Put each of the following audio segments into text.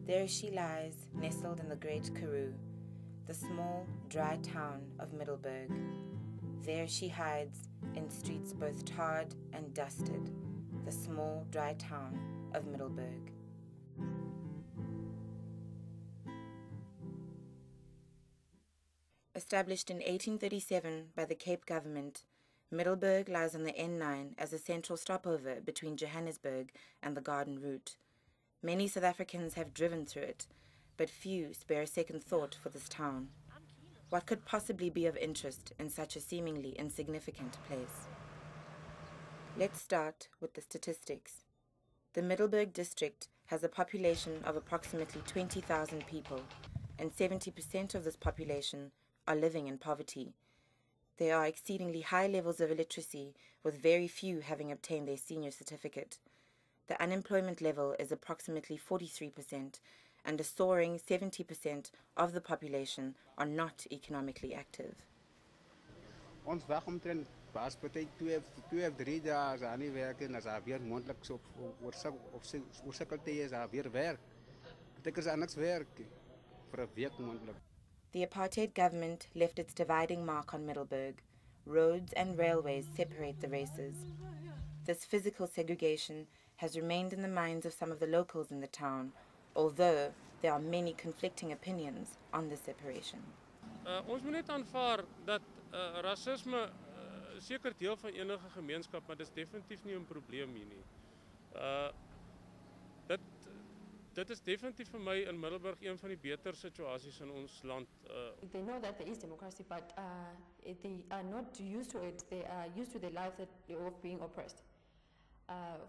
There she lies, nestled in the great Karoo, the small, dry town of Middelburg. There she hides, in streets both tarred and dusted, the small, dry town of Middelburg. Established in 1837 by the Cape government, Middelburg lies on the N9 as a central stopover between Johannesburg and the Garden Route. Many South Africans have driven through it, but few spare a second thought for this town. What could possibly be of interest in such a seemingly insignificant place? Let's start with the statistics. The Middelburg district has a population of approximately 20,000 people, and 70% of this population are living in poverty. There are exceedingly high levels of illiteracy, with very few having obtained their senior certificate. The unemployment level is approximately 43%, and a soaring 70% of the population are not economically active. Ons wag omtrent baaspartyt 2 of 3 dae as daar nie werk en as daar weer mondelik so oorsukkeltye is daar weer werk. Dit is daar niks werk vir 'n week mondelik. The apartheid government left its dividing mark on Middelburg. Roads and railways separate the races. This physical segregation has remained in the minds of some of the locals in the town, although there are many conflicting opinions on the separation. Ons moet net aanvaar dat rasisme seker deel van enige gemeenskap, maar dit is definitief nie 'n probleem hier nie. Dit is definitief vir my in Middelburg een van die beter situasies in ons land. They know that there is democracy, but they are not used to it. They are used to the life of being oppressed.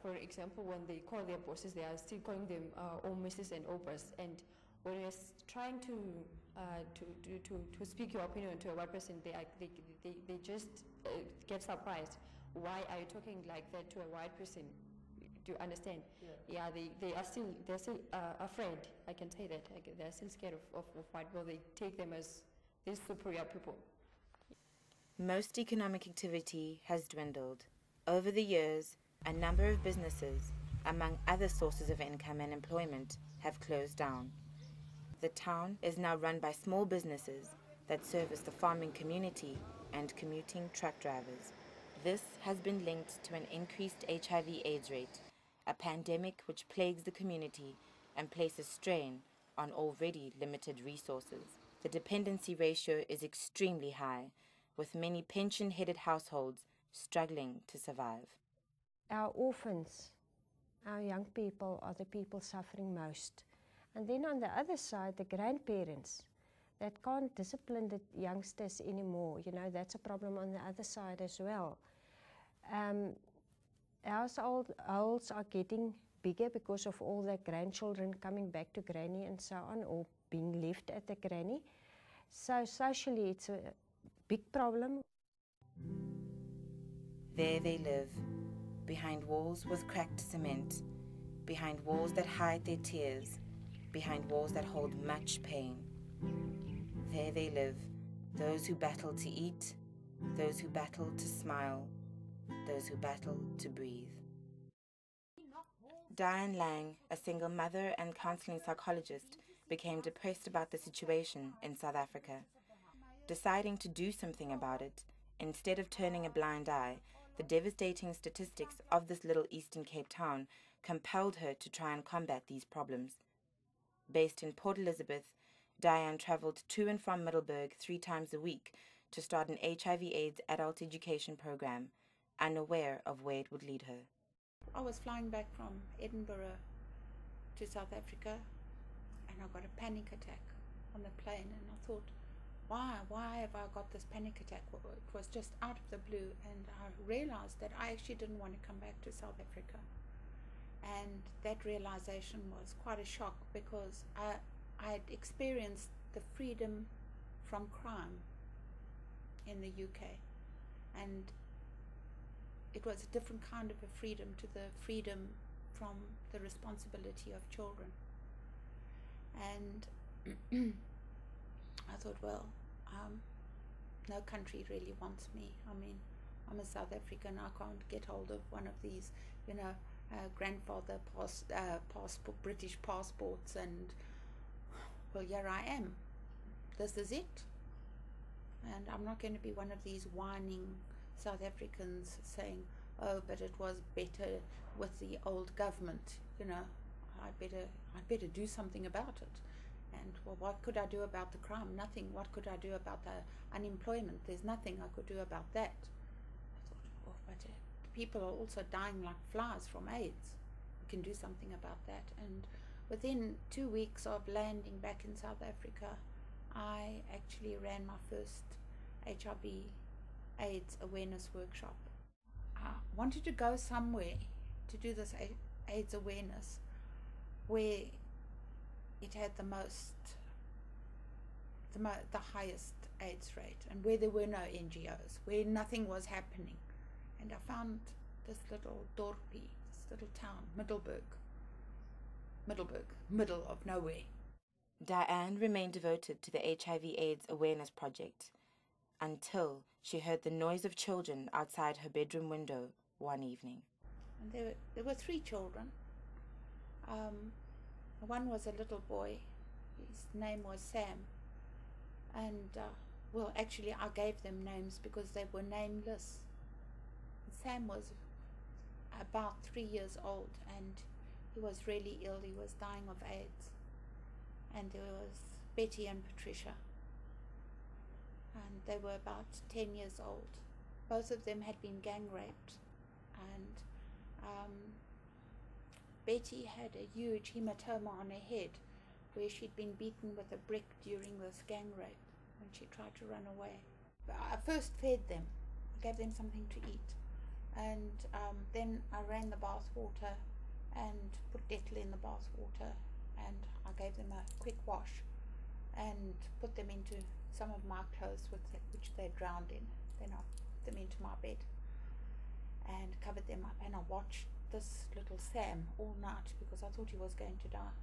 For example, when they call their bosses, they are still calling them all misses and oppressed. And when you're trying to speak your opinion to a white person, they just get surprised. Why are you talking like that to a white person? Do you understand? Yeah, they're still afraid. I can say that they're still scared of white people. They take them as these superior people. Most economic activity has dwindled. Over the years, a number of businesses, among other sources of income and employment, have closed down. The town is now run by small businesses that service the farming community and commuting truck drivers. This has been linked to an increased HIV/AIDS rate, a pandemic which plagues the community and places strain on already limited resources. The dependency ratio is extremely high, with many pension-headed households struggling to survive. Our orphans, our young people, are the people suffering most. And then on the other side, the grandparents that can't discipline the youngsters anymore. You know, that's a problem on the other side as well. Households are getting bigger because of all the grandchildren coming back to granny and so on, or being left at the granny. So socially, it's a big problem. There they live, behind walls with cracked cement, behind walls that hide their tears, behind walls that hold much pain. There they live, those who battle to eat, those who battle to smile, those who battle to breathe. Diane Lang, a single mother and counseling psychologist, became depressed about the situation in South Africa. Deciding to do something about it, instead of turning a blind eye, the devastating statistics of this little Eastern Cape town compelled her to try and combat these problems. Based in Port Elizabeth, Diane travelled to and from Middelburg 3 times a week to start an HIV/AIDS adult education program, unaware of where it would lead her. I was flying back from Edinburgh to South Africa, and I got a panic attack on the plane, and I thought, why have I got this panic attack? It was just out of the blue, and I realized that I actually didn't want to come back to South Africa. And that realization was quite a shock, because I had experienced the freedom from crime in the UK, and it was a different kind of a freedom to the freedom from the responsibility of children. And I thought, well, no country really wants me. I mean, I'm a South African. I can't get hold of one of these, grandfather passport, British passports, and well, here I am. This is it. And I'm not going to be one of these whining South Africans saying, oh, but it was better with the old government. You know, I'd better do something about it. And well, what could I do about the crime? Nothing. What could I do about the unemployment? There's nothing I could do about that. I thought, oh, but people are also dying like flies from AIDS. We can do something about that. And within 2 weeks of landing back in South Africa, I actually ran my first HIV AIDS awareness workshop. I wanted to go somewhere to do this AIDS awareness where it had the highest AIDS rate, and where there were no NGOs, where nothing was happening. And I found this little dorpie, this little town, Middelburg, middle of nowhere. Dianne remained devoted to the HIV/AIDS awareness project until she heard the noise of children outside her bedroom window one evening. And there were 3 children. One was a little boy. His name was Sam. And, well, actually I gave them names because they were nameless. Sam was about 3 years old, and he was really ill. He was dying of AIDS. And there was Betty and Patricia. And they were about 10 years old. Both of them had been gang raped. And Betty had a huge hematoma on her head where she'd been beaten with a brick during this gang rape when she tried to run away. But I first fed them. I gave them something to eat. And then I ran the bath water and put Dettol in the bath water, and I gave them a quick wash and put them into some of my clothes which they drowned in. Then I put them into my bed and covered them up, and I watched this little Sam all night because I thought he was going to die.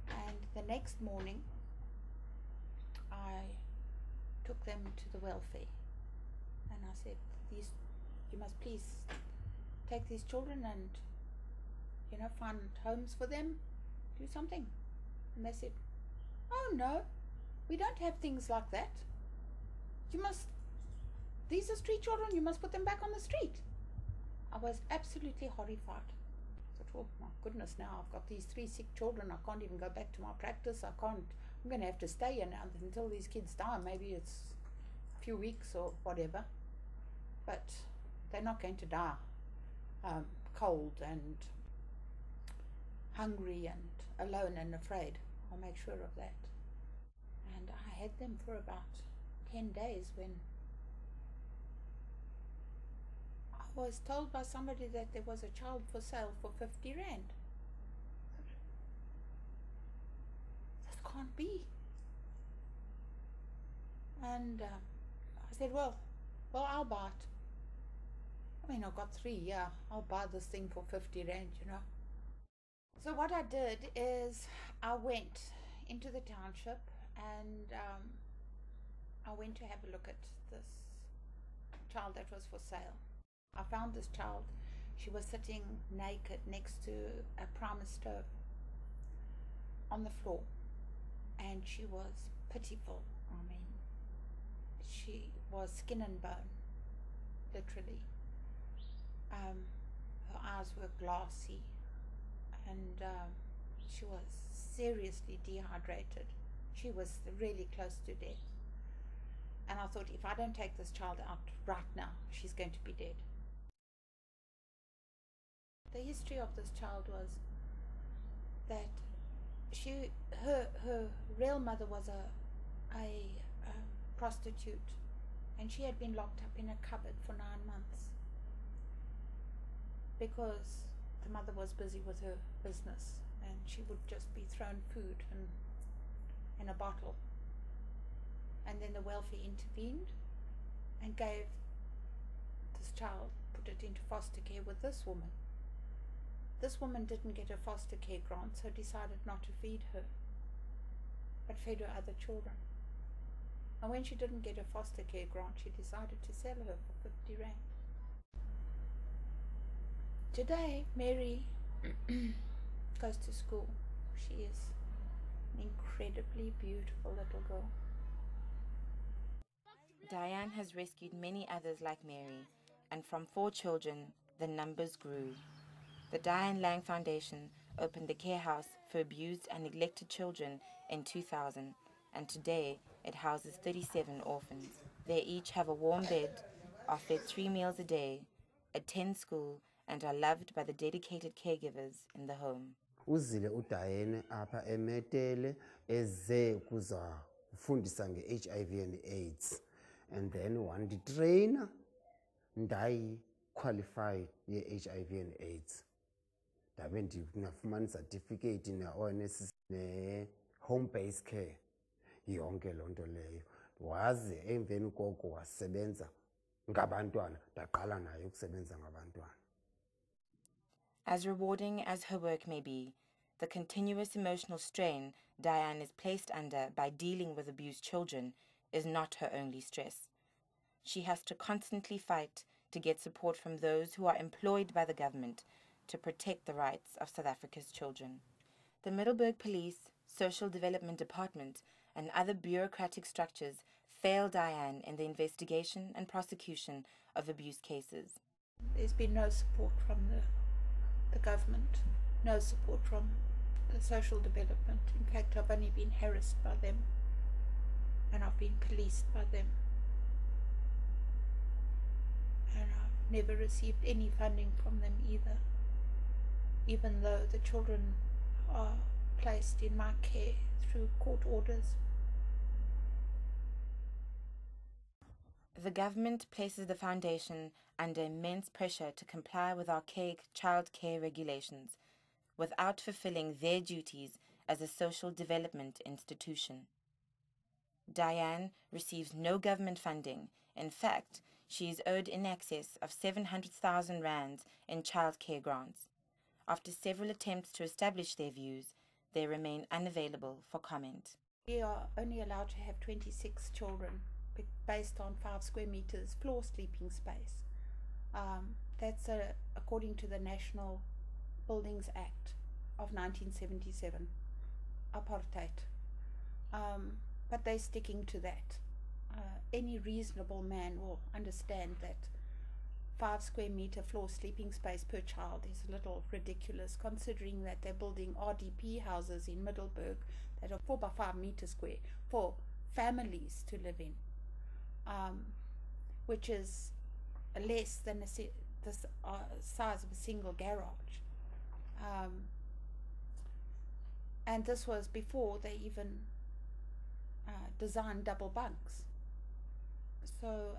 And the next morning I took them to the welfare, and I said, you must please take these children and, you know, find homes for them, do something. And they said, oh no, we don't have things like that. These are street children, you must put them back on the street. I was absolutely horrified. I thought, oh my goodness, now I've got these 3 sick children, I can't even go back to my practice, I'm going to have to stay here now until these kids die. Maybe it's a few weeks or whatever, but they're not going to die cold and hungry and alone and afraid. I'll make sure of that. And I had them for about 10 days when I was told by somebody that there was a child for sale for 50 rand. This can't be. And I said, well, I'll buy it. I mean, I've got 3, yeah, I'll buy this thing for 50 rand, you know. So what I did is I went into the township and I went to have a look at this child that was for sale. I found this child. She was sitting naked next to a primus stove on the floor, and she was pitiful. I mean, she was skin and bone, literally. Her eyes were glassy, and she was seriously dehydrated. She was really close to death. And I thought, if I don't take this child out right now, she's going to be dead. The history of this child was that her real mother was a prostitute, and she had been locked up in a cupboard for 9 months because the mother was busy with her business, and she would just be thrown food in a bottle. And then the welfare intervened and gave this child, put it into foster care with this woman. This woman didn't get a foster care grant, so decided not to feed her, but fed her other children. And when she didn't get a foster care grant, she decided to sell her for 50 rand. Today, Mary goes to school. She is an incredibly beautiful little girl. Diane has rescued many others like Mary, and from 4 children, the numbers grew. The Diane Lang Foundation opened a care house for abused and neglected children in 2000, and today it houses 37 orphans. They each have a warm bed, are fed 3 meals a day, attend school, and are loved by the dedicated caregivers in the home. Uzile uDiane apha emetele eze kuza kufundisa nge-HIV and AIDS, and then wanditrainer ndayi qualified ye-HIV and AIDS. Ndabe ndinafumana certificate ne-ONS ne-home based care yonke loo nto leyo. Waze emveni koko wasebenza ngabantwana, ndaqala naye ukusebenza ngabantwana. As rewarding as her work may be, the continuous emotional strain Diane is placed under by dealing with abused children is not her only stress. She has to constantly fight to get support from those who are employed by the government to protect the rights of South Africa's children. The Middelburg Police, Social Development Department, and other bureaucratic structures fail Diane in the investigation and prosecution of abuse cases. There's been no support from the government, no support from the social development. In fact, I've only been harassed by them, and I've been policed by them. And I've never received any funding from them either, even though the children are placed in my care through court orders. The government places the foundation under immense pressure to comply with archaic child care regulations without fulfilling their duties as a social development institution. Diane receives no government funding. In fact, she is owed in excess of 700,000 rands in child care grants. After several attempts to establish their views, they remain unavailable for comment. We are only allowed to have 26 children based on 5 square meters floor sleeping space. That's according to the National Buildings Act of 1977, apartheid. But they're sticking to that. Any reasonable man will understand that 5 square meter floor sleeping space per child is a little ridiculous, considering that they're building RDP houses in Middelburg that are 4 by 5 meters square for families to live in, which is less than the size of a single garage. And this was before they even designed double bunks. So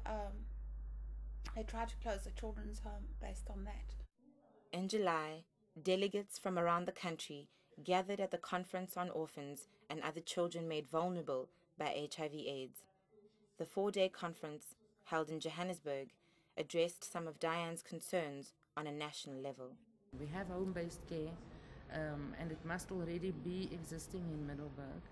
they tried to close the children's home based on that. In July, delegates from around the country gathered at the Conference on Orphans and Other Children Made Vulnerable by HIV/AIDS. The 4-day conference, held in Johannesburg, addressed some of Diane's concerns on a national level. We have home-based care, and it must already be existing in Middelburg.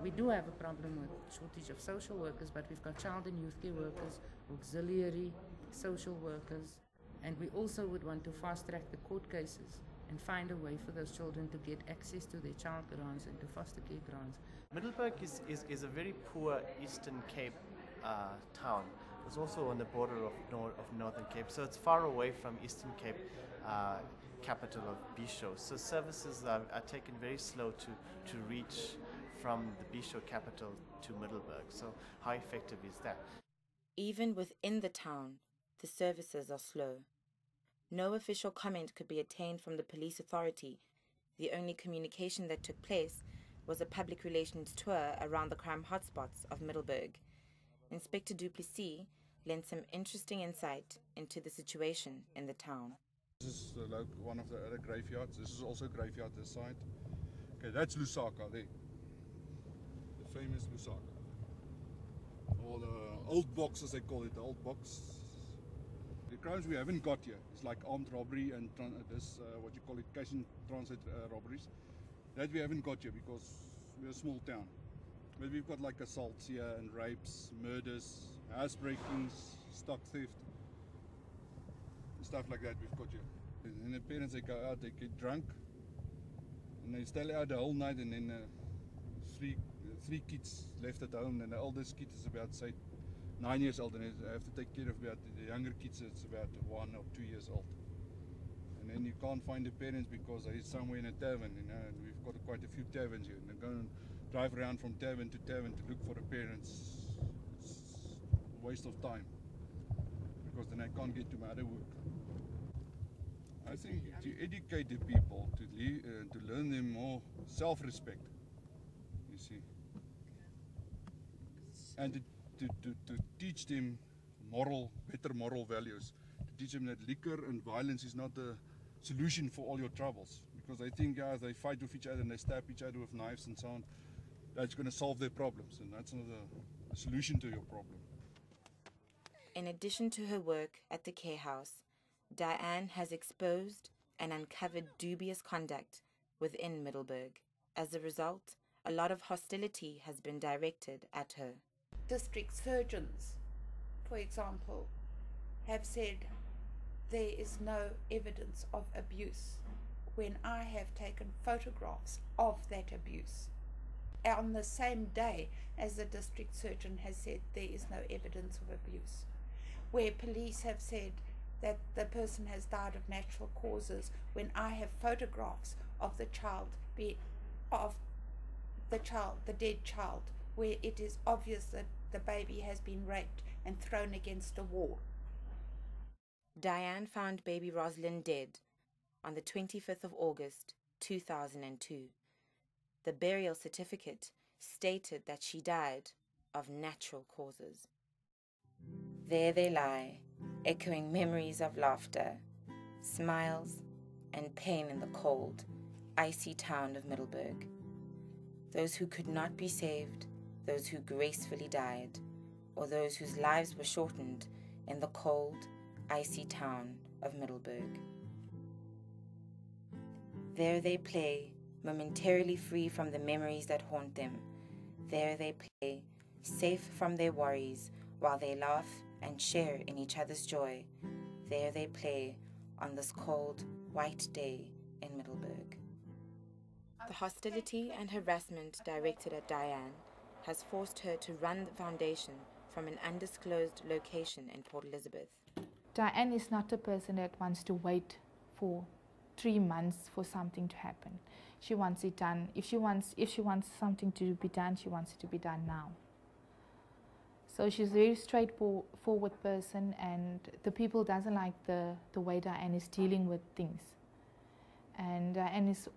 We do have a problem with shortage of social workers, but we've got child and youth care workers, auxiliary social workers, and we also would want to fast-track the court cases and find a way for those children to get access to their child grants and to foster care grants. Middelburg is a very poor Eastern Cape town. It's also on the border of Northern Cape, so it's far away from Eastern Cape, capital of Bisho. So services are taken very slow to reach from the Bisho capital to Middelburg. So how effective is that? Even within the town, the services are slow. No official comment could be obtained from the police authority. The only communication that took place was a public relations tour around the crime hotspots of Middelburg. Inspector Duplessis lent some interesting insight into the situation in the town. This is like one of the other graveyards. This is also a graveyard this side. Okay, that's Lusaka there. The famous Lusaka. All the old boxes, they call it, the old box. The crimes we haven't got here is like armed robbery and this, what you call it, cash in transit robberies. That we haven't got here because we're a small town. But we've got like assaults here and rapes, murders, house breakings, stock theft, stuff like that we've got here. And the parents, they go out, they get drunk, and they stay out the whole night, and then three kids left at home, and the oldest kid is about, say, 9 years old, and I have to take care of about the younger kids, it's about 1 or 2 years old. And then you can't find the parents because they're somewhere in a tavern, you know, and we've got quite a few taverns here, and they go and drive around from tavern to look for the parents. It's a waste of time, because then I can't get to my other work. I think to educate the people, to learn them more self-respect, you see, and to teach them better moral values, to teach them that liquor and violence is not the solution for all your troubles, because they think they fight with each other and they stab each other with knives and so on, that's going to solve their problems, and that's not a solution to your problem. In addition to her work at the care house, Dianne has exposed and uncovered dubious conduct within Middelburg. As a result, a lot of hostility has been directed at her. District surgeons, for example, have said there is no evidence of abuse when I have taken photographs of that abuse on the same day as the district surgeon has said there is no evidence of abuse, where police have said that the person has died of natural causes when I have photographs of the dead child, where it is obvious that the baby has been raped and thrown against a wall. Dianne found baby Rosalind dead on the 25th of August, 2002. The burial certificate stated that she died of natural causes. There they lie, echoing memories of laughter, smiles, and pain in the cold, icy town of Middelburg. Those who could not be saved, those who gracefully died, or those whose lives were shortened in the cold, icy town of Middelburg. There they play, momentarily free from the memories that haunt them. There they play, safe from their worries, while they laugh and share in each other's joy. There they play on this cold, white day in Middelburg. The hostility and harassment directed at Dianne has forced her to run the foundation from an undisclosed location in Port Elizabeth. Dianne is not a person that wants to wait for 3 months for something to happen. She wants it done. If she wants something to be done, she wants it to be done now. So she's a very straightforward person, and the people doesn't like the way Dianne is dealing with things. And Dianne is,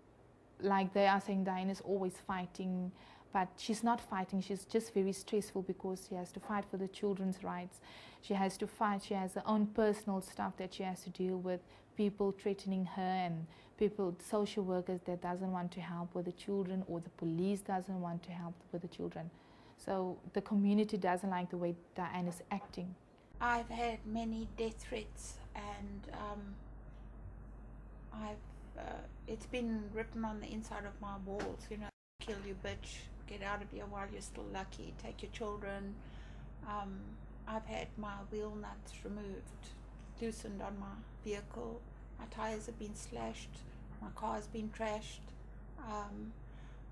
like they are saying, Dianne is always fighting, but she's not fighting, she's just very stressful because she has to fight for the children's rights. She has to fight, she has her own personal stuff that she has to deal with, people threatening her and social workers that doesn't want to help with the children, or the police doesn't want to help with the children. So the community doesn't like the way Dianne is acting. I've had many death threats, and it's been written on the inside of my walls, you know, kill you bitch, get out of here while you're still lucky, take your children. I've had my wheel nuts removed, loosened on my vehicle, my tires have been slashed, my car's been trashed,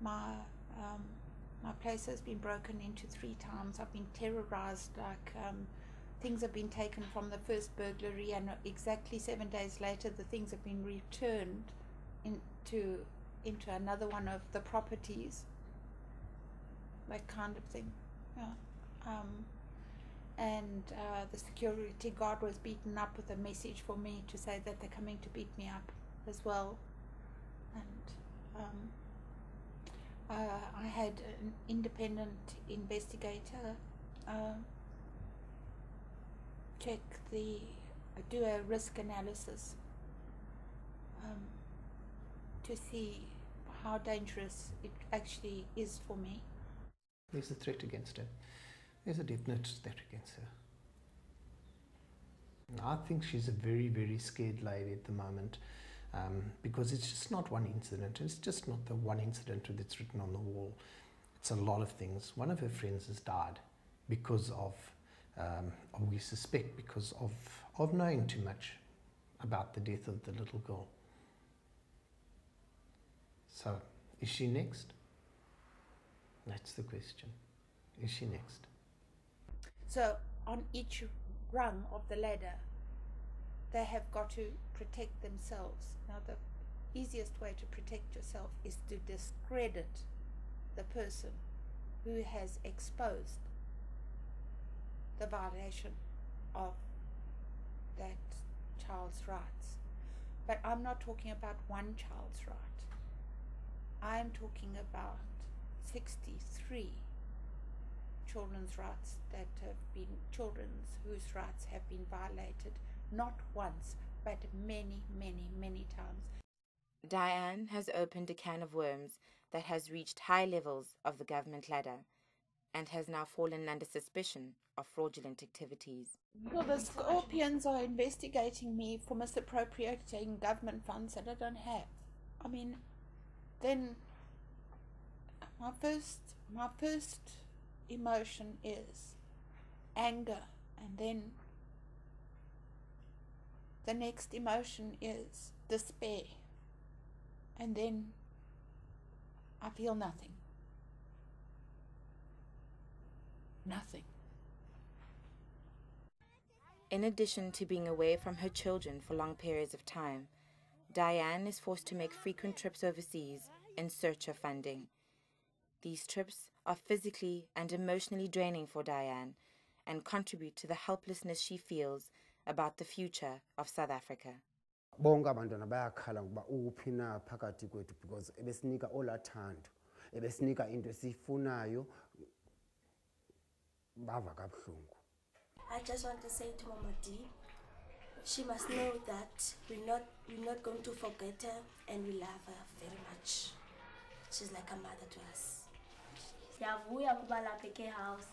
my place has been broken into 3 times. I've been terrorized, like things have been taken from the first burglary, and exactly 7 days later the things have been returned into another one of the properties, that kind of thing. Yeah. And the security guard was beaten up with a message for me to say that they're coming to beat me up as well. And I had an independent investigator do a risk analysis to see how dangerous it actually is for me. There's a threat against her. There's a definite threat against her. And I think she's a very, very scared lady at the moment, because it's just not one incident. It's just not the one incident that's written on the wall. It's a lot of things. One of her friends has died because of, we suspect because of knowing too much about the death of the little girl. So, is she next? That's the question. Is she next? So on each rung of the ladder, they have got to protect themselves. Now the easiest way to protect yourself is to discredit the person who has exposed the violation of that child's rights. But I'm not talking about one child's right. I'm talking about 63 children's rights that have been, children's whose rights have been violated, not once, but many, many, many times. Dianne has opened a can of worms that has reached high levels of the government ladder and has now fallen under suspicion of fraudulent activities. Well, the Scorpions are investigating me for misappropriating government funds that I don't have. I mean, then my first emotion is anger, and then the next emotion is despair, and then I feel nothing. Nothing. In addition to being away from her children for long periods of time, Dianne is forced to make frequent trips overseas in search of funding. These trips are physically and emotionally draining for Dianne and contribute to the helplessness she feels about the future of South Africa. Bonke abantwana bayakhala ngoba uphi na phakathi kwethu because ebesinika olathando, ebesinika into esifunayo, bava kabuhlungu. I just want to say to Mama D, she must know that we're not going to forget her, and we love her very much. She's like a mother to us. Siyavuya kuba lapha ke house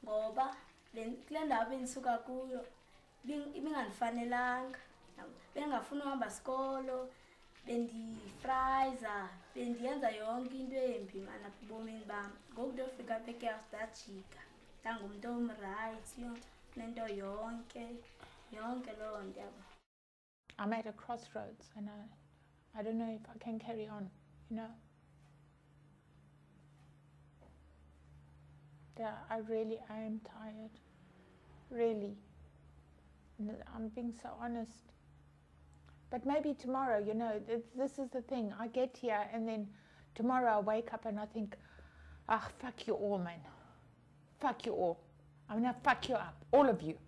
ngoba kule ndawo bendisuka kuyo ibingandifanelanga, bengafuna uhamba isikolo, bendifriza, bendiyenza yonke into embi mana ebomini bam. Ngoku ndiyofika apha ke house ndajika, ndangumntu omright, nento yonke loo nto. I'm at a crossroads and I don't know if I can carry on, you know. Yeah, I am tired, really. I'm being so honest. But maybe tomorrow, you know, this is the thing. I get here and then tomorrow I wake up and I think, fuck you all, man. Fuck you all. I'm going to fuck you up, all of you.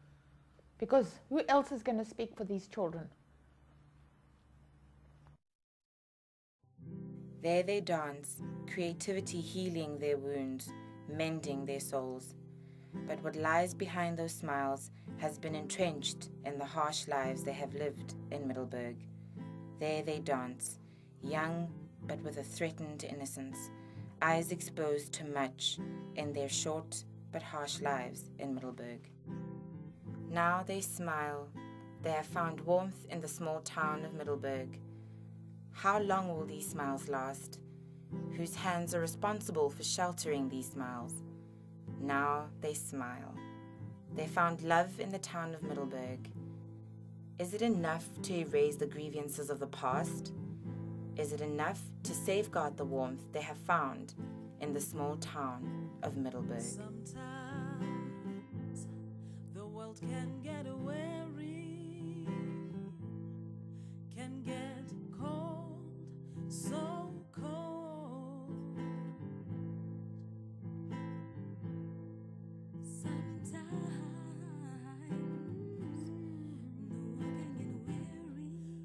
Because who else is going to speak for these children? There they dance, creativity healing their wounds, mending their souls. But what lies behind those smiles has been entrenched in the harsh lives they have lived in Middelburg. There they dance, young but with a threatened innocence, eyes exposed to much in their short but harsh lives in Middelburg. Now they smile. They have found warmth in the small town of Middelburg. How long will these smiles last? Whose hands are responsible for sheltering these smiles? Now they smile. They found love in the town of Middelburg. Is it enough to erase the grievances of the past? Is it enough to safeguard the warmth they have found in the small town of Middelburg? Sometimes the world can get weary, can get cold, so cold. Sometimes the world can get weary.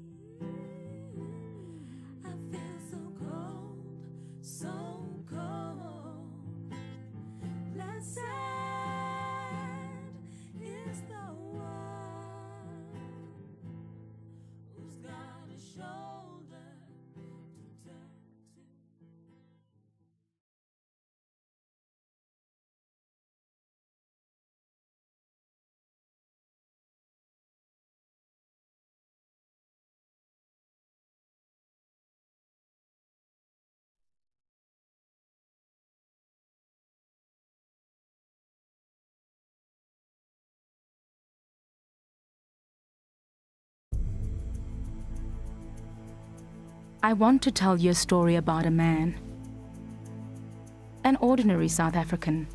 I feel so cold, so cold. Less sad is the one who's got a shoulder to turn to. I want to tell you a story about a man, an ordinary South African,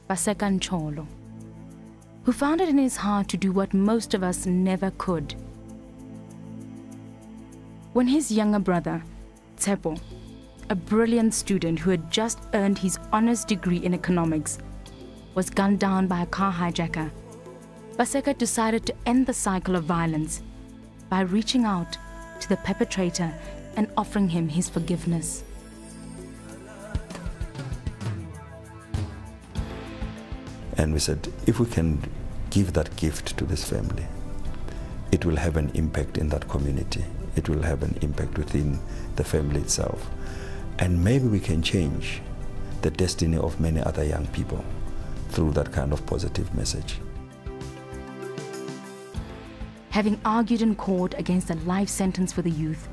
Paseka Ncholo, who found it in his heart to do what most of us never could. When his younger brother, Tsepo, a brilliant student who had just earned his honors degree in economics, was gunned down by a car hijacker, Paseka decided to end the cycle of violence by reaching out to the perpetrator and offering him his forgiveness. And we said, if we can give that gift to this family, it will have an impact in that community. It will have an impact within the family itself. And maybe we can change the destiny of many other young people through that kind of positive message. Having argued in court against a life sentence for the youth,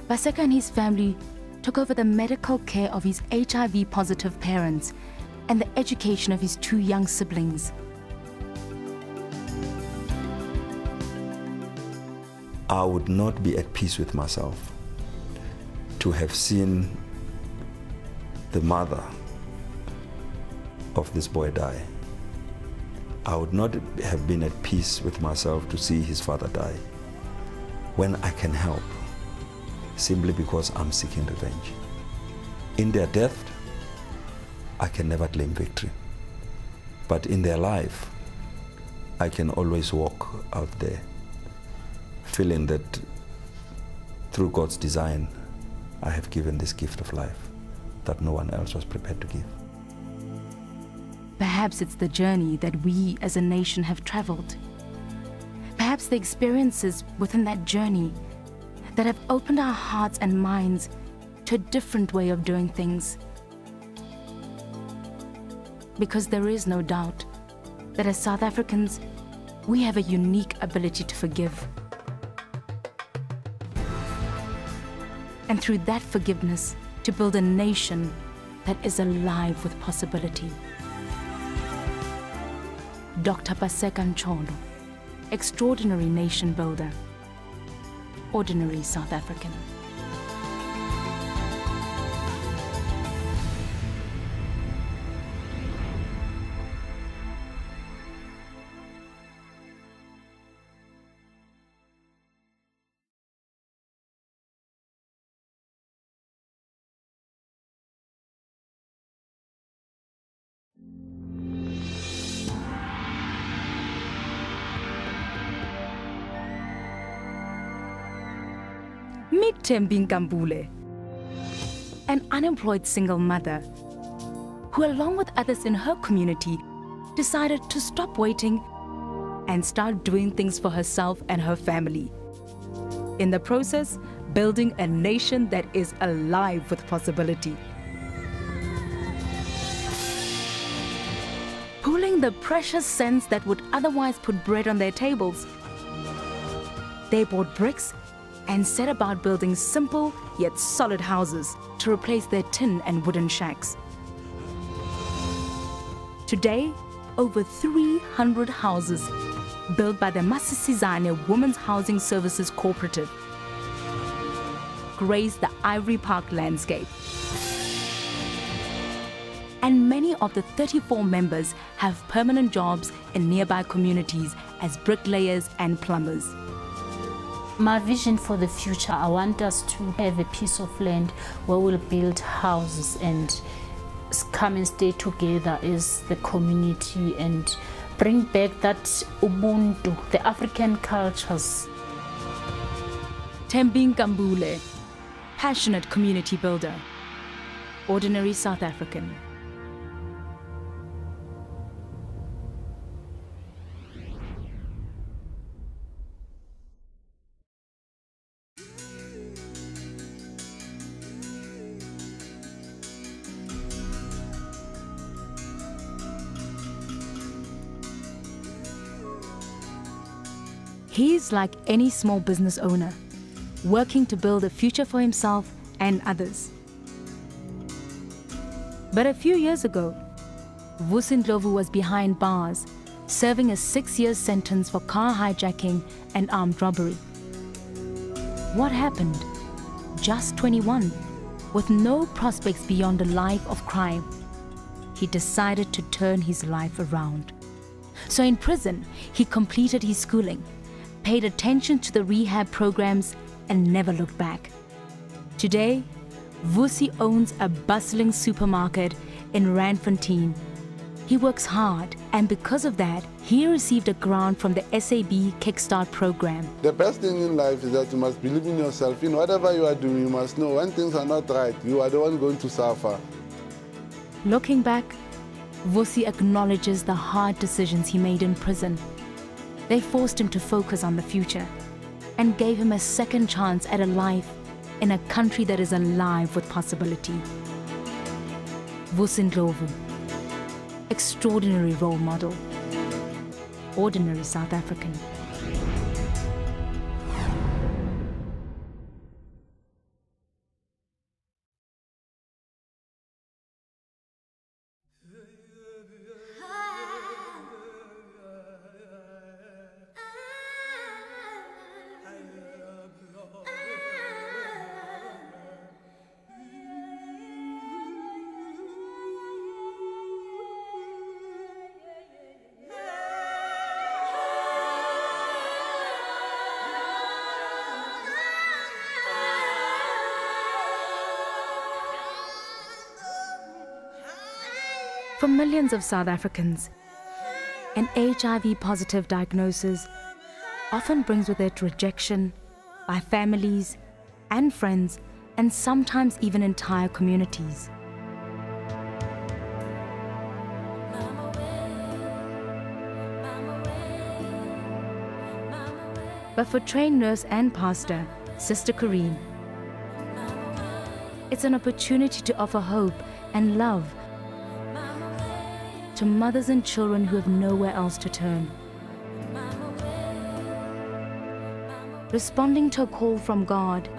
Paseka and his family took over the medical care of his HIV-positive parents and the education of his 2 young siblings. I would not be at peace with myself to have seen the mother of this boy die. I would not have been at peace with myself to see his father die when I can help, simply because I'm seeking revenge. In their death, I can never claim victory. But in their life, I can always walk out there feeling that through God's design, I have given this gift of life that no one else was prepared to give. Perhaps it's the journey that we as a nation have traveled. Perhaps the experiences within that journey that have opened our hearts and minds to a different way of doing things. Because there is no doubt that as South Africans, we have a unique ability to forgive. And through that forgiveness, to build a nation that is alive with possibility. Dr. Paseka Ncholo, extraordinary nation builder, ordinary South African. Meet Thembi Nkambule, an unemployed single mother who, along with others in her community, decided to stop waiting and start doing things for herself and her family. In the process, building a nation that is alive with possibility. Pooling the precious cents that would otherwise put bread on their tables, they bought bricks and set about building simple yet solid houses to replace their tin and wooden shacks. Today, over 300 houses built by the Masisizane Women's Housing Services Cooperative graze the Ivory Park landscape. And many of the 34 members have permanent jobs in nearby communities as bricklayers and plumbers. My vision for the future, I want us to have a piece of land where we'll build houses and come and stay together as the community and bring back that Ubuntu, the African cultures. Thembi Nkambule, passionate community builder, ordinary South African. He is like any small business owner, working to build a future for himself and others. But a few years ago, Vusindlovu was behind bars, serving a 6-year sentence for car hijacking and armed robbery. What happened? just 21, with no prospects beyond a life of crime, he decided to turn his life around. So in prison, he completed his schooling, paid attention to the rehab programs, and never looked back. Today, Vusi owns a bustling supermarket in Randfontein. He works hard, and because of that, he received a grant from the SAB Kickstart program. The best thing in life is that you must believe in yourself. In whatever you are doing, you must know when things are not right, you are the one going to suffer. Looking back, Vusi acknowledges the hard decisions he made in prison. They forced him to focus on the future and gave him a second chance at a life in a country that is alive with possibility. Vusi Ndlovu, extraordinary role model, ordinary South African. For millions of South Africans, an HIV-positive diagnosis often brings with it rejection by families and friends, and sometimes even entire communities. But for trained nurse and pastor, Sister Corrine, it's an opportunity to offer hope and love to mothers and children who have nowhere else to turn. Responding to a call from God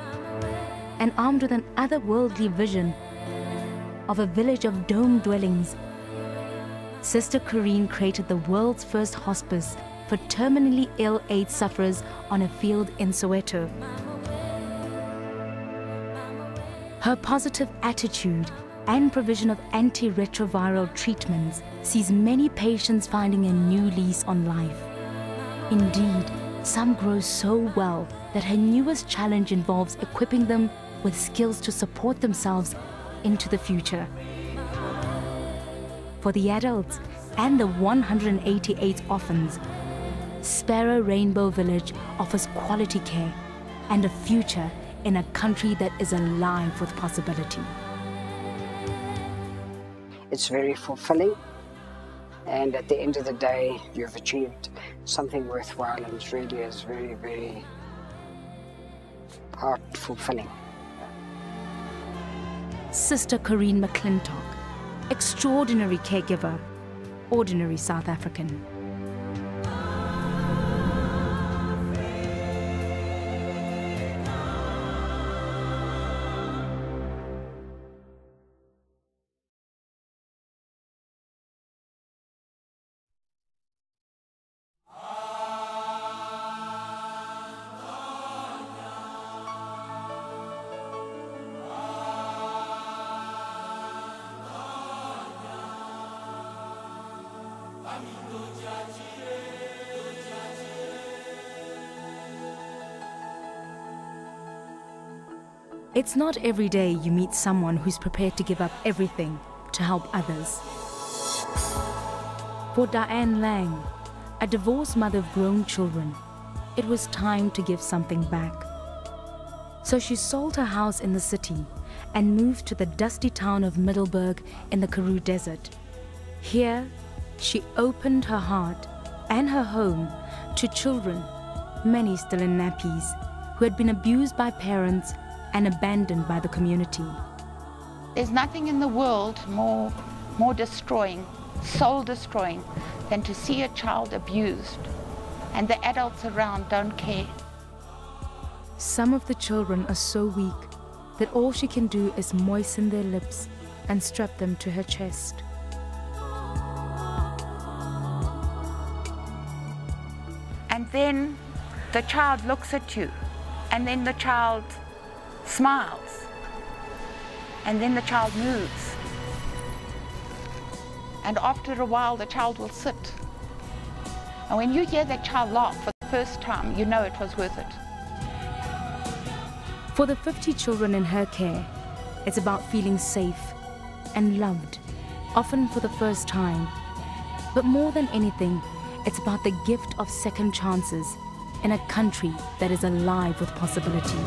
and armed with an otherworldly vision of a village of dome dwellings, Sister Corrine created the world's first hospice for terminally ill AIDS sufferers on a field in Soweto. Her positive attitude and provision of antiretroviral treatments sees many patients finding a new lease on life. Indeed, some grow so well that her newest challenge involves equipping them with skills to support themselves into the future. For the adults and the 188 orphans, Sparrow Rainbow Village offers quality care and a future in a country that is alive with possibility. It's very fulfilling, and at the end of the day, you've achieved something worthwhile, and it really is very, very heart-fulfilling. Sister Corrine McClintock, extraordinary caregiver, ordinary South African. It's not every day you meet someone who's prepared to give up everything to help others. For Diane Lang, a divorced mother of grown children, it was time to give something back. So she sold her house in the city and moved to the dusty town of Middelburg in the Karoo Desert. Here, she opened her heart and her home to children, many still in nappies, who had been abused by parents and abandoned by the community. There's nothing in the world more destroying, soul-destroying, than to see a child abused, and the adults around don't care. Some of the children are so weak that all she can do is moisten their lips and strap them to her chest. And then the child looks at you, and then the child smiles, and then the child moves. And after a while, the child will sit. And when you hear that child laugh for the first time, you know it was worth it. For the 50 children in her care, it's about feeling safe and loved, often for the first time. But more than anything, it's about the gift of second chances in a country that is alive with possibility.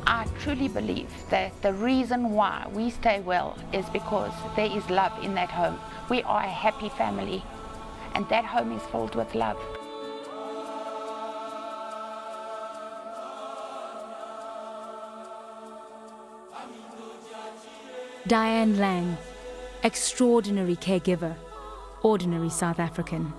I truly believe that the reason why we stay well is because there is love in that home. We are a happy family, and that home is filled with love. Diane Lang, extraordinary caregiver, ordinary South African.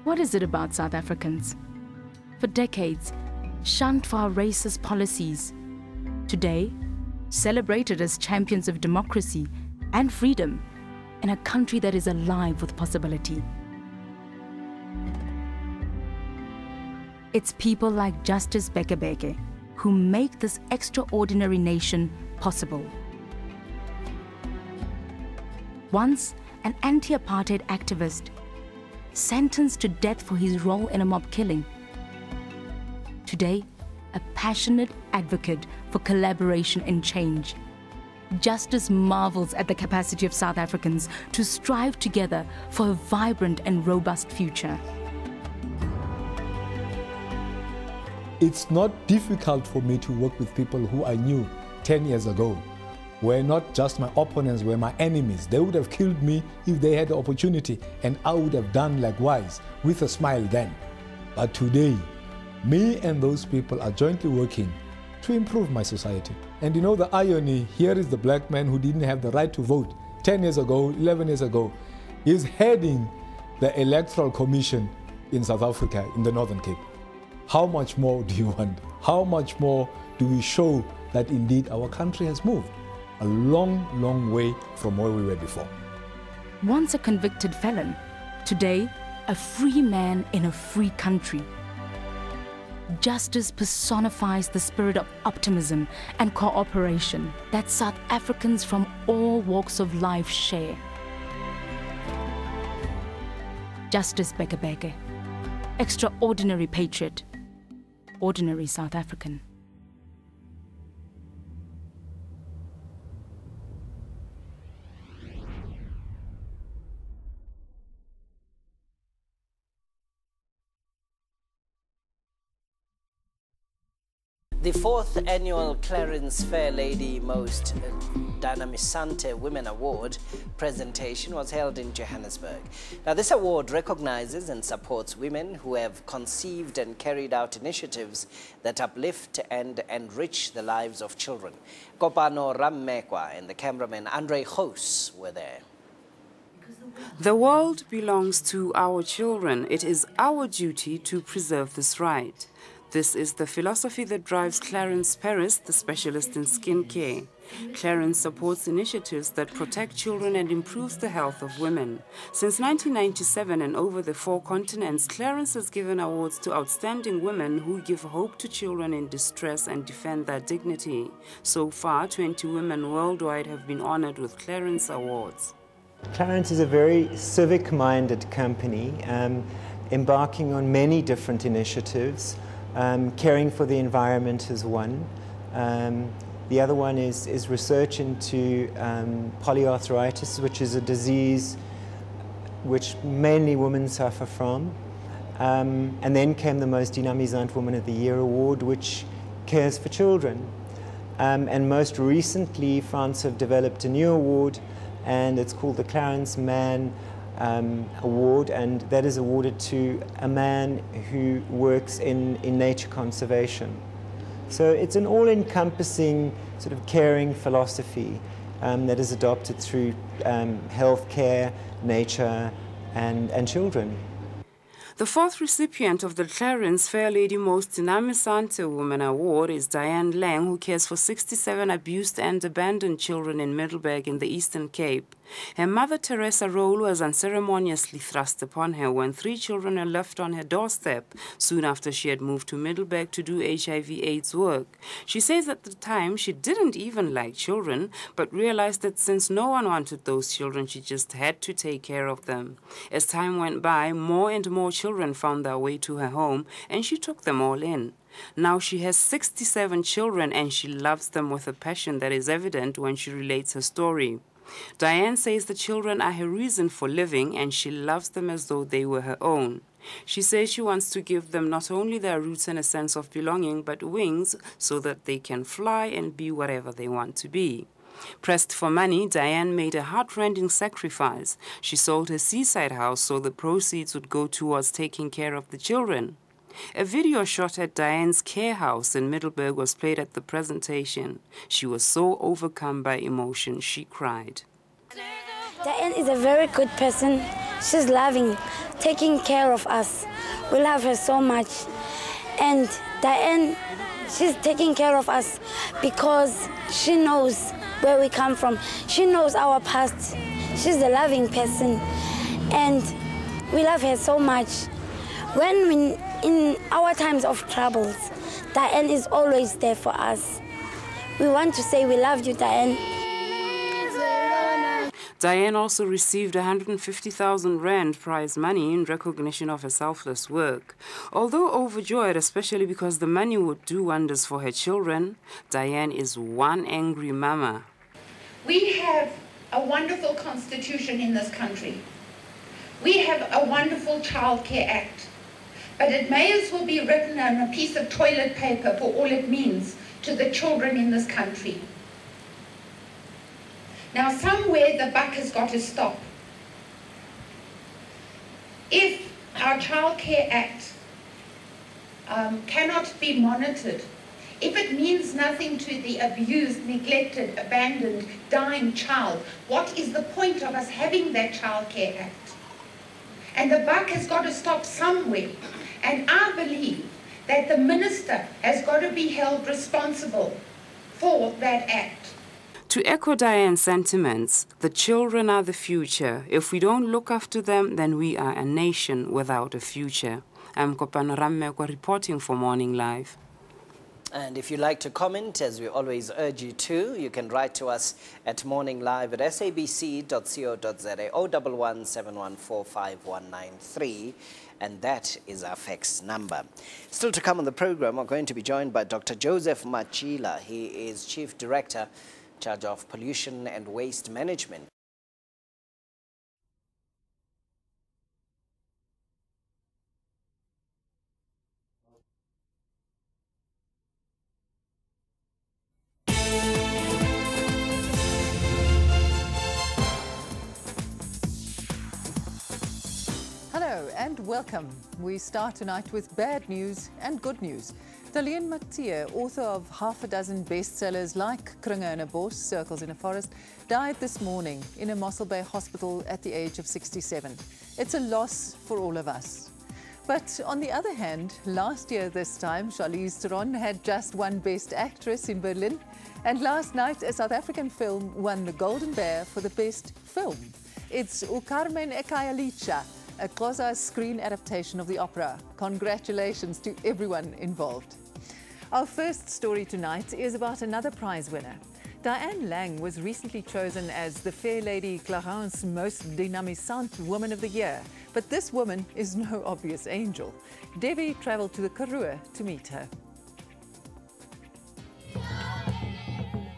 What is it about South Africans? For decades, shunned for our racist policies. Today, celebrated as champions of democracy and freedom in a country that is alive with possibility. It's people like Justice Beck who make this extraordinary nation possible. Once an anti-apartheid activist, sentenced to death for his role in a mob killing. Today, a passionate advocate for collaboration and change. Justice marvels at the capacity of South Africans to strive together for a vibrant and robust future. It's not difficult for me to work with people who I knew 10 years ago. Were not just my opponents, were my enemies. They would have killed me if they had the opportunity, and I would have done likewise with a smile then. But today, me and those people are jointly working to improve my society. And you know the irony, here is the black man who didn't have the right to vote 10 years ago, 11 years ago. He's heading the Electoral Commission in South Africa, in the Northern Cape. How much more do you want? How much more do we show that indeed our country has moved? A long, long way from where we were before. Once a convicted felon, today a free man in a free country. Justice personifies the spirit of optimism and cooperation that South Africans from all walks of life share. Justice Beck, extraordinary patriot, ordinary South African. The 4th annual Clarence Fair Lady Most Dynamisante Women Award presentation was held in Johannesburg. Now, this award recognizes and supports women who have conceived and carried out initiatives that uplift and enrich the lives of children. Kopano Rammekwa and the cameraman Andre Gous were there. The world belongs to our children. It is our duty to preserve this right. This is the philosophy that drives Clarence Paris, the specialist in skin care. Clarence supports initiatives that protect children and improves the health of women. Since 1997 and over the 4 continents, Clarence has given awards to outstanding women who give hope to children in distress and defend their dignity. So far, 20 women worldwide have been honored with Clarence Awards. Clarence is a very civic-minded company, embarking on many different initiatives. Caring for the environment is one. The other one is research into polyarthritis, which is a disease which mainly women suffer from. And then came the Most Dynamisant Woman of the Year award, which cares for children. And most recently, France have developed a new award, and it's called the Clarence Man Award, and that is awarded to a man who works in nature conservation. So it's an all-encompassing sort of caring philosophy that is adopted through healthcare, nature, and children. The fourth recipient of the Clarence Fair Lady Most Dinamisante Woman Award is Diane Lang, who cares for 67 abused and abandoned children in Middelburg in the Eastern Cape. Her mother, Teresa Roll, was unceremoniously thrust upon her when 3 children were left on her doorstep soon after she had moved to Middelburg to do HIV/AIDS work. She says at the time she didn't even like children, but realized that since no one wanted those children, she just had to take care of them. As time went by, more and more children found their way to her home, and she took them all in. Now she has 67 children, and she loves them with a passion that is evident when she relates her story. Diane says the children are her reason for living, and she loves them as though they were her own. She says she wants to give them not only their roots and a sense of belonging, but wings so that they can fly and be whatever they want to be. Pressed for money, Diane made a heart-rending sacrifice. She sold her seaside house so the proceeds would go towards taking care of the children. A video shot at Diane's care house in Middelburg was played at the presentation. She was so overcome by emotion, she cried. Diane is a very good person. She's loving, taking care of us. We love her so much. And Diane, she's taking care of us because she knows where we come from. She knows our past. She's a loving person. And we love her so much. In our times of troubles, Diane is always there for us. We want to say we love you, Diane. Diane also received 150,000 Rand prize money in recognition of her selfless work. Although overjoyed, especially because the money would do wonders for her children, Diane is one angry mama. We have a wonderful constitution in this country. We have a wonderful Child Care Act. But it may as well be written on a piece of toilet paper for all it means to the children in this country. Now, somewhere the buck has got to stop. If our Child Care Act cannot be monitored, if it means nothing to the abused, neglected, abandoned, dying child, what is the point of us having that Child Care Act? And the buck has got to stop somewhere. And I believe that the minister has got to be held responsible for that act. To echo Diane's sentiments, the children are the future. If we don't look after them, then we are a nation without a future. I'm Kopana Rammekwa reporting for Morning Live. And if you'd like to comment, as we always urge you to, you can write to us at morninglive@sabc.co.za 011 714 5193. And that is our fax number. Still to come on the program, we're going to be joined by Dr. Joseph Machila. He is Chief Director, in charge of Pollution and Waste Management. Hello and welcome. We start tonight with bad news and good news. Dianne Lang, author of half a dozen bestsellers like Kringe in 'n Bos, Circles in a Forest, died this morning in a Mossel Bay hospital at the age of 67. It's a loss for all of us. But on the other hand, last year this time, Charlize Theron had just won Best Actress in Berlin, and last night a South African film won the Golden Bear for the Best Film. It's U Carmen Ekayalicha, a Xhosa screen adaptation of the opera. Congratulations to everyone involved. Our first story tonight is about another prize winner. Diane Lang was recently chosen as the Fair Lady Clarence Most Dinamisante Woman of the Year, but this woman is no obvious angel. Debbie travelled to the Karoo to meet her.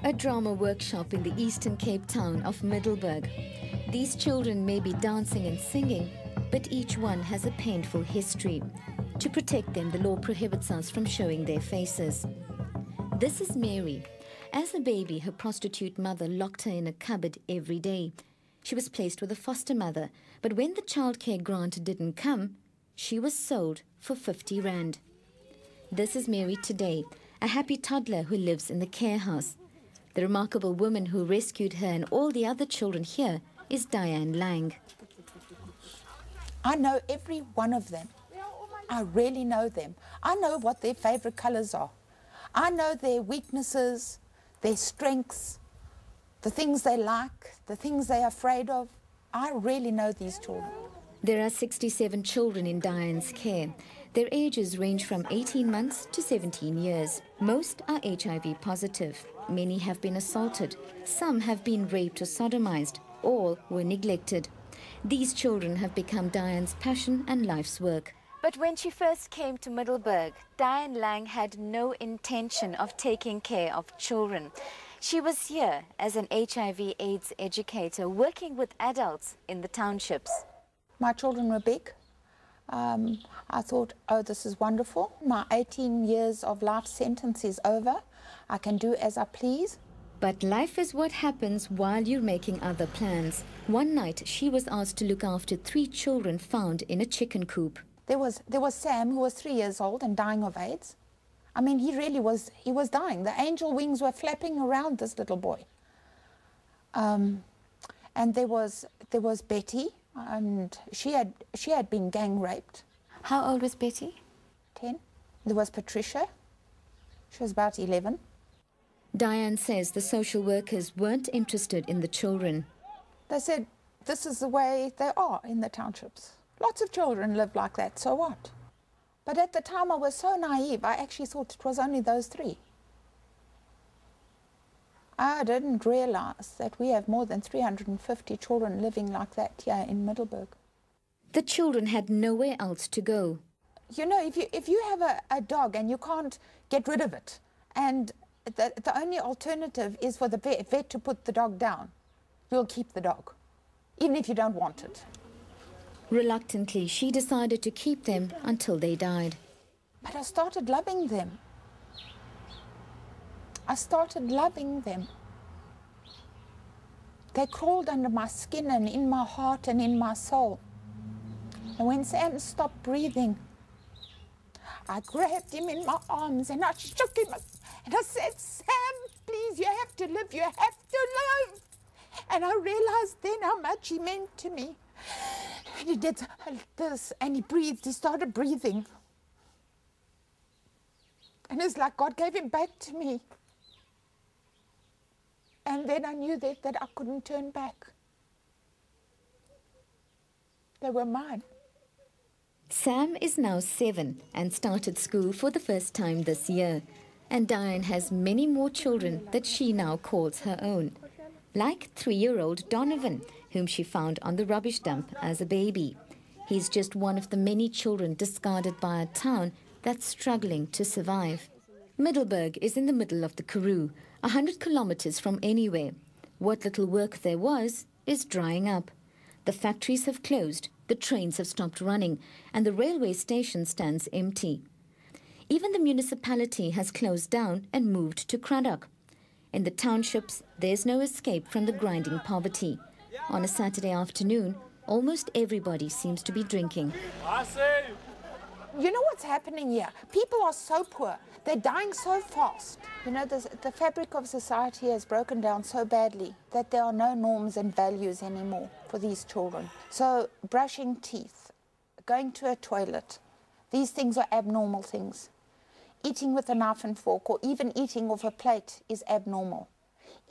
A drama workshop in the Eastern Cape town of Middelburg. These children may be dancing and singing, but each one has a painful history. To protect them, the law prohibits us from showing their faces. This is Mary. As a baby, her prostitute mother locked her in a cupboard every day. She was placed with a foster mother, but when the childcare grant didn't come, she was sold for 50 Rand. This is Mary today, a happy toddler who lives in the care house. The remarkable woman who rescued her and all the other children here is Diane Lang. I know every one of them. I really know them. I know what their favorite colors are. I know their weaknesses, their strengths, the things they like, the things they're afraid of. I really know these children. There are 67 children in Diane's care. Their ages range from 18 months to 17 years. Most are HIV positive. Many have been assaulted. Some have been raped or sodomized. All were neglected. These children have become Diane's passion and life's work. But when she first came to Middelburg, Diane Lang had no intention of taking care of children. She was here as an HIV/AIDS educator working with adults in the townships. My children were big. I thought, oh, this is wonderful. My 18 years of life sentence is over. I can do as I please. But life is what happens while you're making other plans. One night, she was asked to look after 3 children found in a chicken coop. There was Sam, who was 3 years old and dying of AIDS. I mean, he was dying. The angel wings were flapping around this little boy. And there was Betty, and she had been gang raped. How old was Betty? 10. There was Patricia. She was about 11. Diane says the social workers weren't interested in the children. They said, this is the way they are in the townships. Lots of children live like that, so what? But at the time I was so naive, I actually thought it was only those 3. I didn't realize that we have more than 350 children living like that here in Middelburg. The children had nowhere else to go. You know, if you have a dog and you can't get rid of it, and the only alternative is for the vet to put the dog down, you'll keep the dog, even if you don't want it. Reluctantly, she decided to keep them until they died. But I started loving them. I started loving them. They crawled under my skin and in my heart and in my soul. And when Sam stopped breathing, I grabbed him in my arms and I shook him and I said, Sam, please, you have to live, you have to live. And I realized then how much he meant to me. And he did this and he breathed, he started breathing. And it's like God gave him back to me. And then I knew that I couldn't turn back. They were mine. Sam is now 7 and started school for the first time this year. And Diane has many more children that she now calls her own. Like 3-year-old Donovan, whom she found on the rubbish dump as a baby. He's just one of the many children discarded by a town that's struggling to survive. Middelburg is in the middle of the Karoo, 100 kilometers from anywhere. What little work there was is drying up. The factories have closed, the trains have stopped running, and the railway station stands empty. Even the municipality has closed down and moved to Cradock. In the townships, there's no escape from the grinding poverty. On a Saturday afternoon, almost everybody seems to be drinking. You know what's happening here? People are so poor. They're dying so fast. You know, the fabric of society has broken down so badly that there are no norms and values anymore for these children. So brushing teeth, going to a toilet, these things are abnormal things. Eating with a knife and fork or even eating off a plate is abnormal.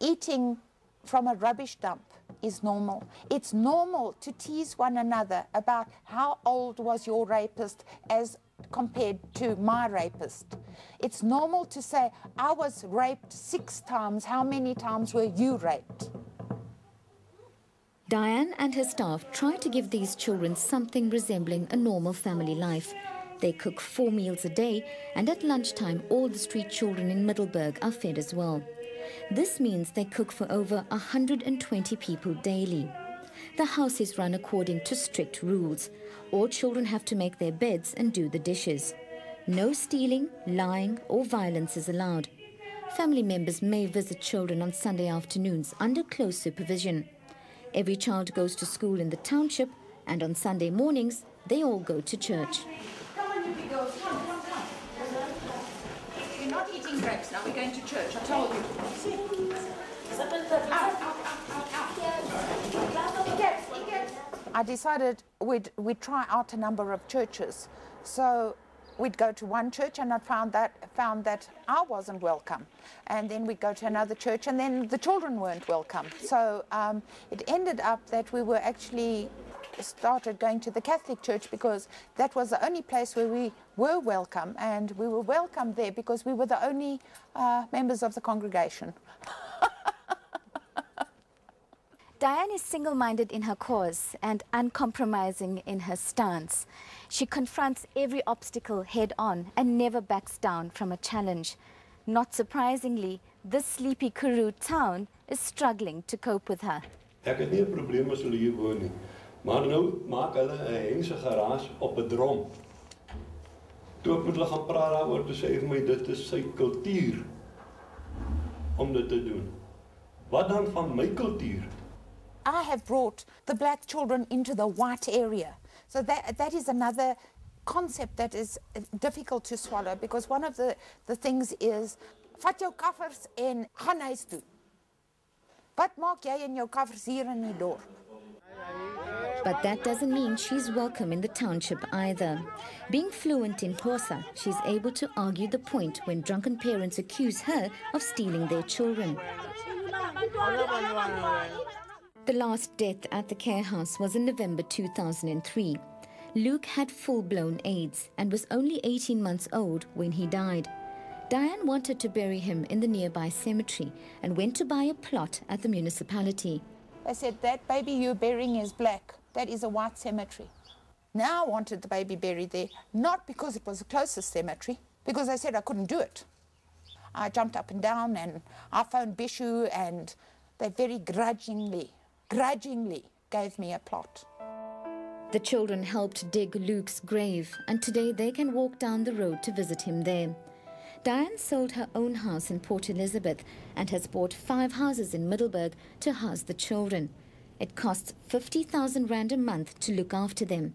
Eating from a rubbish dump is normal. It's normal to tease one another about how old was your rapist as compared to my rapist. It's normal to say, I was raped 6 times, how many times were you raped? Diane and her staff try to give these children something resembling a normal family life. They cook 4 meals a day, and at lunchtime all the street children in Middelburg are fed as well. This means they cook for over 120 people daily. The house is run according to strict rules. All children have to make their beds and do the dishes. No stealing, lying or violence is allowed. Family members may visit children on Sunday afternoons under close supervision. Every child goes to school in the township, and on Sunday mornings they all go to church. Come on, you big girls, come. You're not eating hand brakes now. We're going to church. I told you. I decided we'd try out a number of churches. So we'd go to one church, and I found that I wasn't welcome. And then we'd go to another church, and then the children weren't welcome. So it ended up that we were actually started going to the Catholic Church, because that was the only place where we were welcome, and we were welcome there because we were the only members of the congregation. Diane is single-minded in her cause and uncompromising in her stance. She confronts every obstacle head-on and never backs down from a challenge. Not surprisingly, this sleepy Karoo town is struggling to cope with her. Ek het nie 'n probleem as hulle hier woon nie. Maar nou maak hulle 'n hengse geraas op 'n drom. Toe ek met hulle gaan praat daaroor, toe sê hy vir my dit is sy kultuur om dit te doen. Wat dan van my kultuur? I have brought the black children into the white area. So that is another concept that is difficult to swallow, because one of the things is, vat jou kaffers en gaan huis toe. Wat maak jy in jou kaffers hier in die dorp? But that doesn't mean she's welcome in the township either. Being fluent in Xhosa, she's able to argue the point when drunken parents accuse her of stealing their children. The last death at the care house was in November 2003. Luke had full-blown AIDS and was only 18 months old when he died. Diane wanted to bury him in the nearby cemetery and went to buy a plot at the municipality. They said, that baby you're burying is black. That is a white cemetery. Now I wanted the baby buried there, not because it was the closest cemetery, because they said I couldn't do it. I jumped up and down and I phoned Bishu, and they very grudgingly gave me a plot. The children helped dig Luke's grave, and today they can walk down the road to visit him there. Diane sold her own house in Port Elizabeth and has bought 5 houses in Middelburg to house the children. It costs 50,000 rand a month to look after them.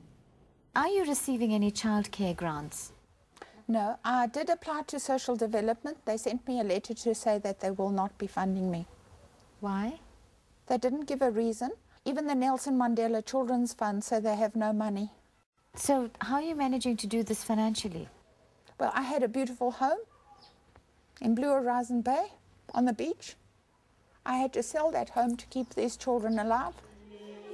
Are you receiving any childcare grants? No, I did apply to social development. They sent me a letter to say that they will not be funding me. Why? They didn't give a reason. Even the Nelson Mandela Children's Fund say they have no money. So how are you managing to do this financially? Well, I had a beautiful home in Blue Horizon Bay on the beach. I had to sell that home to keep these children alive.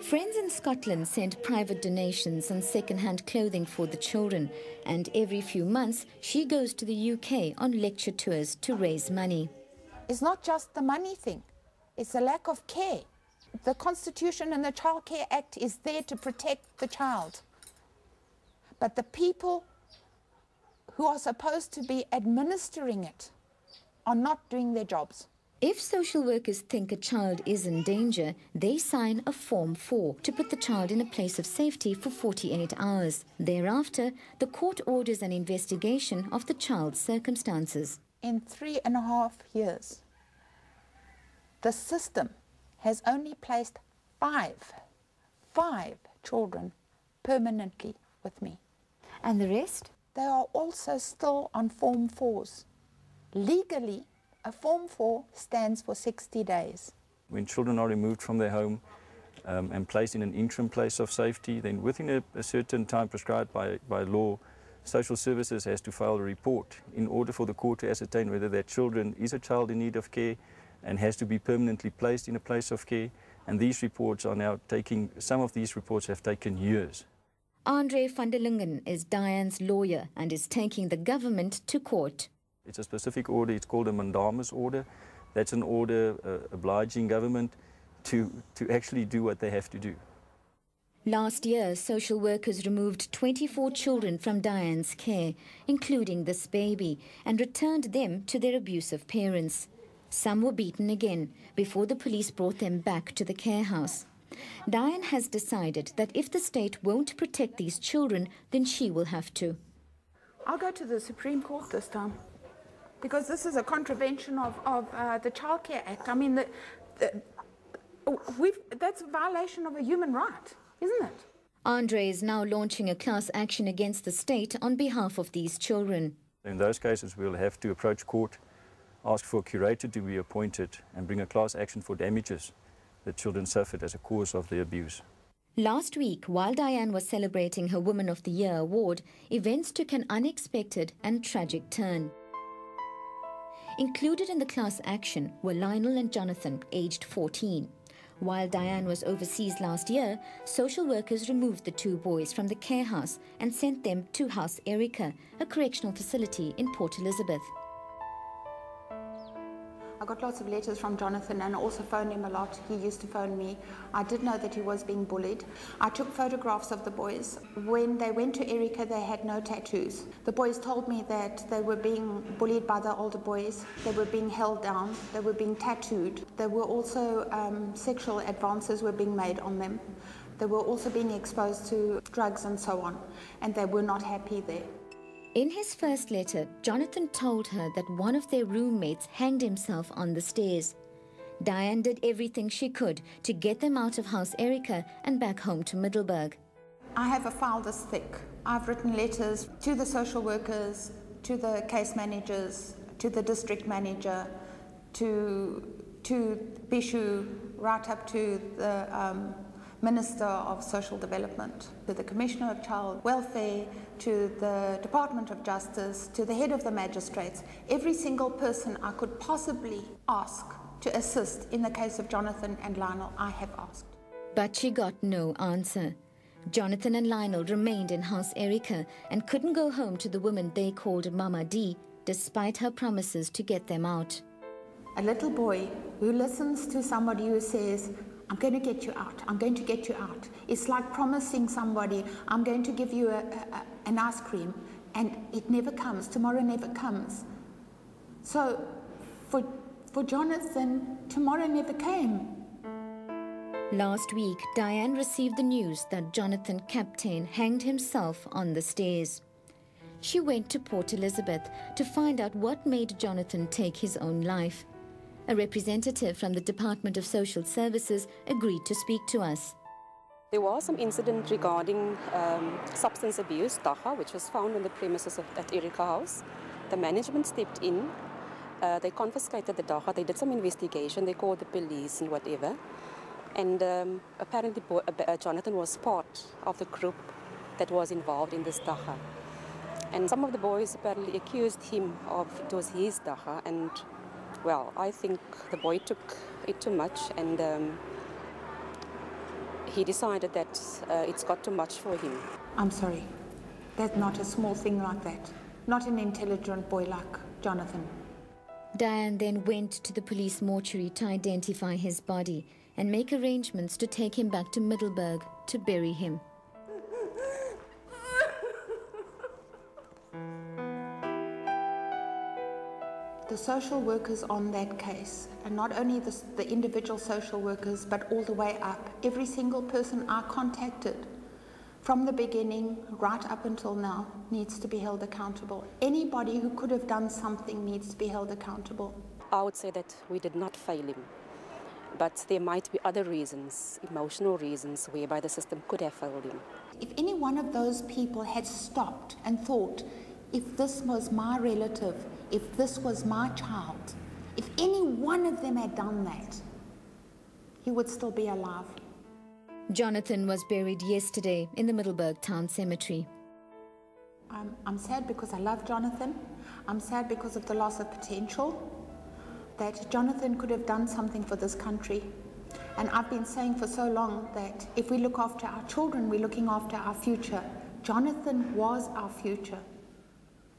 Friends in Scotland send private donations and second-hand clothing for the children, and every few months she goes to the UK on lecture tours to raise money. It's not just the money thing, it's the lack of care. The Constitution and the Child Care Act is there to protect the child. But the people who are supposed to be administering it are not doing their jobs. If social workers think a child is in danger, they sign a Form 4 to put the child in a place of safety for 48 hours. Thereafter, the court orders an investigation of the child's circumstances. In 3.5 years, the system has only placed 5 children permanently with me. And the rest? They are also still on Form 4s. Legally, a Form 4 stands for 60 days. When children are removed from their home and placed in an interim place of safety, then within a certain time prescribed by law, social services has to file a report in order for the court to ascertain whether that children is a child in need of care and has to be permanently placed in a place of care. And these reports are now taking, some of these reports have taken years. Andre van der Lingen is Diane's lawyer and is taking the government to court. It's a specific order, it's called a mandamus order. That's an order obliging government to actually do what they have to do. Last year, social workers removed 24 children from Diane's care, including this baby, and returned them to their abusive parents. Some were beaten again before the police brought them back to the care house. Diane has decided that if the state won't protect these children, then she will have to. I'll go to the Supreme Court this time, because this is a contravention of the Child Care Act. I mean, that's a violation of a human right, isn't it? Andre is now launching a class action against the state on behalf of these children. In those cases, we'll have to approach court ask for a curator to be appointed and bring a class action for damages that children suffered as a cause of the abuse. Last week, while Dianne was celebrating her Woman of the Year award, events took an unexpected and tragic turn. Included in the class action were Lionel and Jonathan, aged 14. While Dianne was overseas last year, social workers removed the two boys from the care house and sent them to House Erica, a correctional facility in Port Elizabeth. I got lots of letters from Jonathan and also phoned him a lot. He used to phone me. I did know that he was being bullied. I took photographs of the boys. When they went to Erica, they had no tattoos. The boys told me that they were being bullied by the older boys. They were being held down. They were being tattooed. There were also sexual advances were being made on them. They were also being exposed to drugs and so on, and they were not happy there. In his first letter, Jonathan told her that one of their roommates hanged himself on the stairs. Dianne did everything she could to get them out of House Erica and back home to Middelburg. I have a file this thick. I've written letters to the social workers, to the case managers, to the district manager, to Bishu, right up to the Minister of Social Development, to the Commissioner of Child Welfare, to the Department of Justice, to the head of the magistrates, every single person I could possibly ask to assist in the case of Jonathan and Lionel, I have asked. But she got no answer. Jonathan and Lionel remained in House Erica and couldn't go home to the woman they called Mama D, despite her promises to get them out. A little boy who listens to somebody who says, I'm going to get you out, I'm going to get you out. It's like promising somebody, I'm going to give you an ice cream, and it never comes, tomorrow never comes. So for Jonathan, tomorrow never came. Last week, Dianne received the news that Jonathan Captain hanged himself on the stairs. She went to Port Elizabeth to find out what made Jonathan take his own life. A representative from the Department of Social Services agreed to speak to us. There was some incident regarding substance abuse, dagga, which was found on the premises at Erica House. The management stepped in. They confiscated the dagga. They did some investigation. They called the police and whatever. And apparently Jonathan was part of the group that was involved in this dagga. And some of the boys apparently accused him of it was his dagga, and well, I think the boy took it too much, and he decided that it's got too much for him. I'm sorry. That's not a small thing like that. Not an intelligent boy like Jonathan. Dianne then went to the police mortuary to identify his body and make arrangements to take him back to Middelburg to bury him. The social workers on that case, and not only the individual social workers, but all the way up, every single person I contacted from the beginning right up until now needs to be held accountable. Anybody who could have done something needs to be held accountable. I would say that we did not fail him, but there might be other reasons, emotional reasons, whereby the system could have failed him. If any one of those people had stopped and thought, if this was my relative, if this was my child, if any one of them had done that, he would still be alive. Jonathan was buried yesterday in the Middelburg town cemetery. I'm sad because I love Jonathan. I'm sad because of the loss of potential, that Jonathan could have done something for this country. And I've been saying for so long that if we look after our children, we're looking after our future. Jonathan was our future.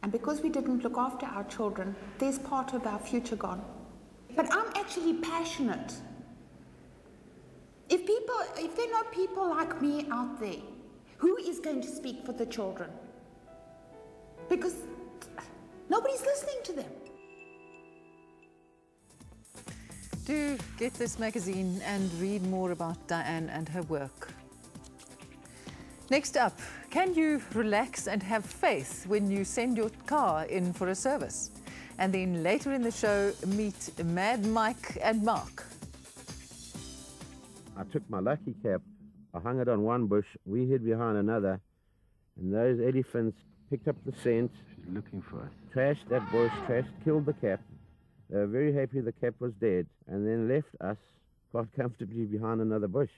And because we didn't look after our children, there's part of our future gone. But I'm actually passionate. If there are not people like me out there, who is going to speak for the children? Because nobody's listening to them. Do get this magazine and read more about Dianne and her work. Next up, can you relax and have faith when you send your car in for a service? And then later in the show, meet Mad Mike and Mark. I took my lucky cap, I hung it on one bush, we hid behind another, and those elephants picked up the scent. She's looking for us. Trashed that bush, killed the cap, They were very happy the cap was dead and then left us quite comfortably behind another bush.